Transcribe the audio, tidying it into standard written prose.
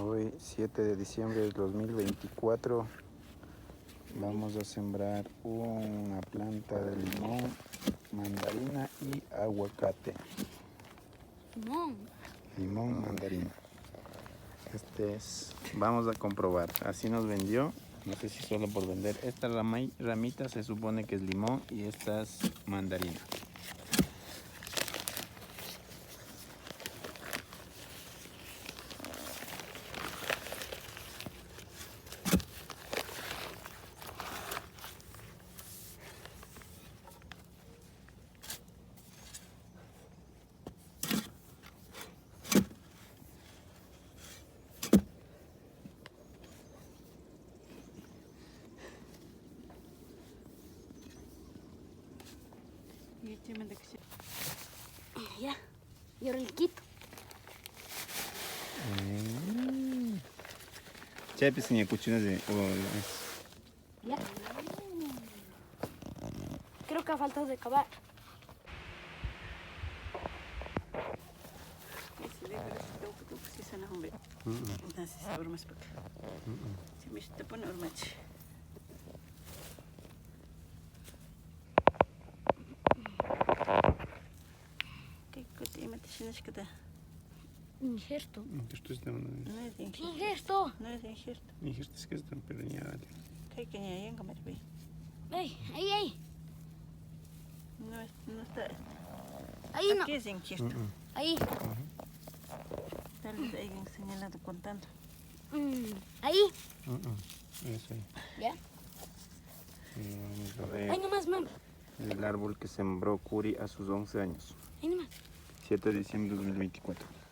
Hoy 7 de diciembre del 2024 vamos a sembrar una planta de limón, mandarina y aguacate. Limón, mandarina. Vamos a comprobar. Así nos vendió. No sé si solo por vender. Esta ramita se supone que es limón y esta es mandarina. Ya, y ahora le quito. Chapis ni cuchillas de. Ya. Creo que ha faltado de cavar. Ingesto. Ingesto. Ey, ey, ey. No está. Ahí no. Aquí es ingesto. Ahí. Tal vez hayan señalado contando. Ahí. Eso ahí. Ya. Vamos a ver Ahí nomás, mam. el árbol que sembró Curi a sus 11 años. Ahí nomás. 7 de diciembre de 2024.